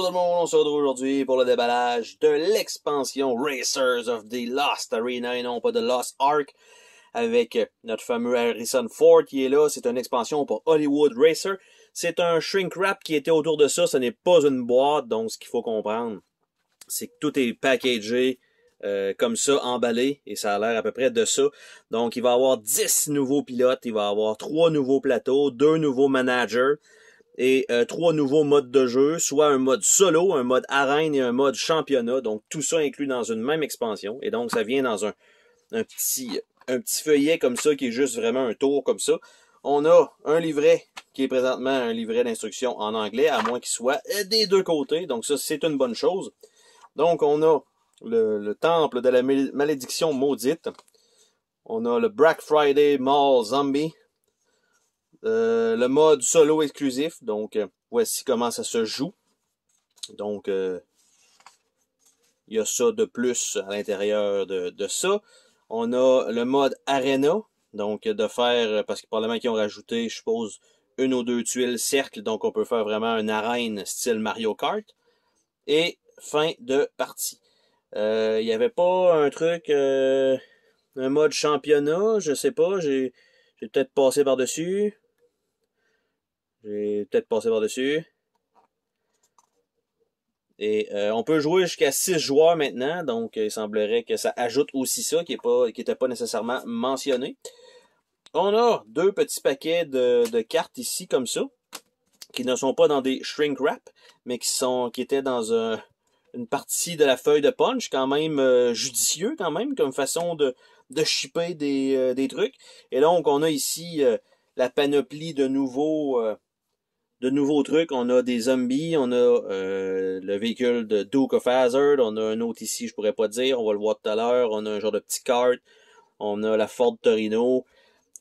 Bonjour tout le monde, on se retrouve aujourd'hui pour le déballage de l'expansion Racers of the Lost Arena et non pas de Lost Ark avec notre fameux Harrison Ford qui est là. C'est une expansion pour Hollywood Racer. C'est un shrink wrap qui était autour de ça. Ce n'est pas une boîte, donc ce qu'il faut comprendre, c'est que tout est packagé comme ça, emballé, et ça a l'air à peu près de ça. Donc il va y avoir 10 nouveaux pilotes, il va y avoir 3 nouveaux plateaux, 2 nouveaux managers, et 3 nouveaux modes de jeu, soit un mode solo, un mode arène et un mode championnat. Donc tout ça inclus dans une même expansion. Et donc ça vient dans un petit feuillet comme ça qui est juste vraiment un tour comme ça. On a un livret qui est présentement un livret d'instruction en anglais, à moins qu'il soit des deux côtés. Donc ça, c'est une bonne chose. Donc on a le temple de la malédiction maudite. On a le Black Friday Mall Zombie. Le mode solo exclusif, donc voici comment ça se joue. Donc il y a ça de plus à l'intérieur de ça. On a le mode Arena, donc de faire, parce que probablement qu'ils ont rajouté, je suppose, une ou deux tuiles cercle, donc on peut faire vraiment une arène style Mario Kart. Et fin de partie. Il n'y avait pas un truc, un mode championnat, je sais pas, j'ai peut-être passé par-dessus. J'ai peut-être passé par-dessus. Et on peut jouer jusqu'à 6 joueurs maintenant, donc il semblerait que ça ajoute aussi ça, qui n'était pas nécessairement mentionné. On a deux petits paquets de cartes ici, comme ça, qui ne sont pas dans des shrink wrap, mais qui étaient dans une partie de la feuille de punch, quand même judicieux, quand même, comme façon de shipper des trucs. Et donc, on a ici la panoplie de nouveaux trucs. On a des zombies, on a le véhicule de Duke of Hazzard, on a un autre ici, je pourrais pas dire, on va le voir tout à l'heure, on a un genre de petit kart, on a la Ford Torino,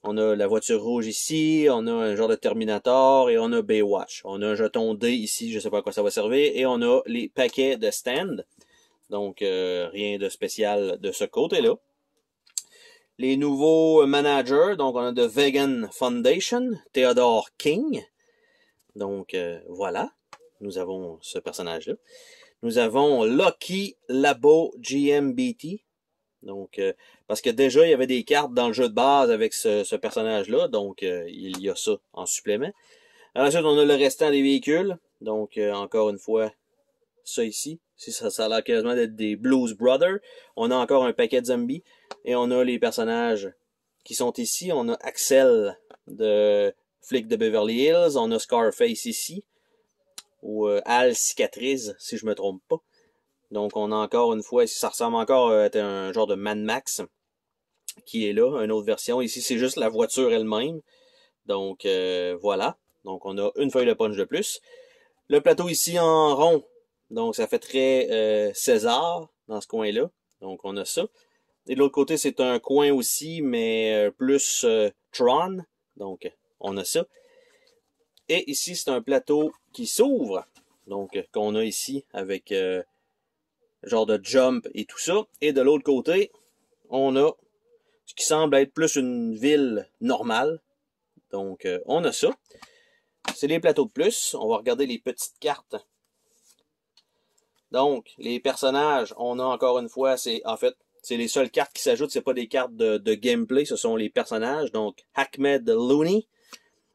on a la voiture rouge ici, on a un genre de Terminator, et on a Baywatch. On a un jeton D ici, je sais pas à quoi ça va servir, et on a les paquets de stand, donc rien de spécial de ce côté-là. Les nouveaux managers, donc on a de Vegan Foundation, Theodore King. Donc voilà, nous avons ce personnage-là. Nous avons Lucky Labo GMBT. Donc, parce que déjà, il y avait des cartes dans le jeu de base avec ce personnage-là. Donc, il y a ça en supplément. Ensuite, on a le restant des véhicules. Donc, encore une fois, ça ici. Ça a l'air quasiment d'être des Blues Brothers. On a encore un paquet de zombies. Et on a les personnages qui sont ici. On a Axel de Flic de Beverly Hills. On a Scarface ici. Ou Al Cicatrice, si je me trompe pas. Donc, on a encore une fois, ici, ça ressemble encore à un genre de Mad Max qui est là, une autre version. Ici, c'est juste la voiture elle-même. Donc, voilà. Donc, on a une feuille de punch de plus. Le plateau ici en rond. Donc, ça fait très César dans ce coin-là. Donc, on a ça. Et de l'autre côté, c'est un coin aussi, mais plus Tron. Donc, on a ça. Et ici, c'est un plateau qui s'ouvre. Donc, qu'on a ici avec genre de jump et tout ça. Et de l'autre côté, on a ce qui semble être plus une ville normale. Donc, on a ça. C'est les plateaux de plus. On va regarder les petites cartes. Donc, les personnages, on a encore une fois, c'est les seules cartes qui s'ajoutent. C'est pas des cartes de gameplay, ce sont les personnages. Donc, Ahmed Looney,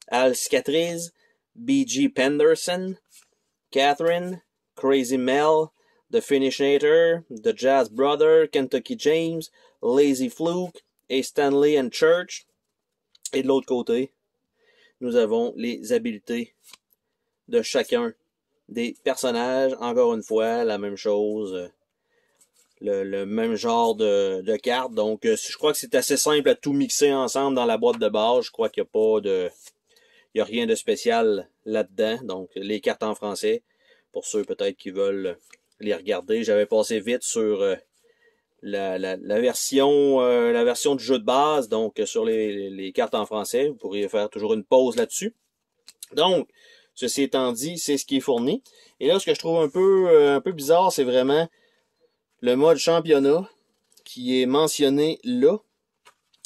Al Cicatrice, B.G. Penderson, Catherine, Crazy Mel, The Finishnator, The Jazz Brother, Kentucky James, Lazy Fluke et Stanley and Church. Et de l'autre côté, nous avons les habiletés de chacun des personnages. Encore une fois, la même chose, le même genre de cartes. Donc, je crois que c'est assez simple à tout mixer ensemble dans la boîte de base. Je crois qu'il n'y a pas de... Il n'y a rien de spécial là-dedans. Donc, les cartes en français, pour ceux peut-être qui veulent les regarder. J'avais passé vite sur la version du jeu de base, donc sur les cartes en français. Vous pourriez faire toujours une pause là-dessus. Donc, ceci étant dit, c'est ce qui est fourni. Et là, ce que je trouve un peu bizarre, c'est vraiment le mode championnat qui est mentionné là.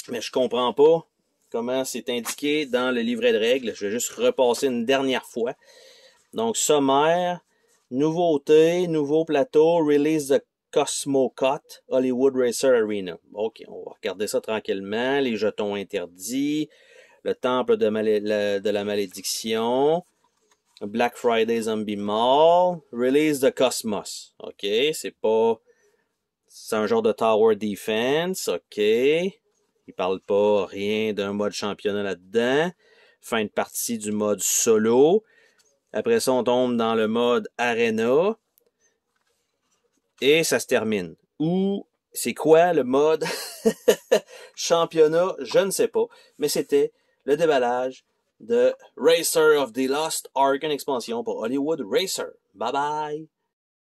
Mais je comprends pas comment c'est indiqué dans le livret de règles. Je vais juste repasser une dernière fois. Donc, sommaire, Nouveauté, nouveau plateau, release the Cosmocut, Hollywood Racer Arena. OK, on va regarder ça tranquillement. Les jetons interdits, le temple de la malédiction, Black Friday Zombie Mall, release the Cosmos. OK, c'est un genre de Tower Defense. OK, il parle pas rien d'un mode championnat là-dedans. Fin de partie du mode solo. Après ça, on tombe dans le mode Arena. Et ça se termine. Ou c'est quoi le mode championnat? Je ne sais pas. Mais c'était le déballage de Racer of the Lost Ark, une expansion pour Hollywood Racer. Bye bye!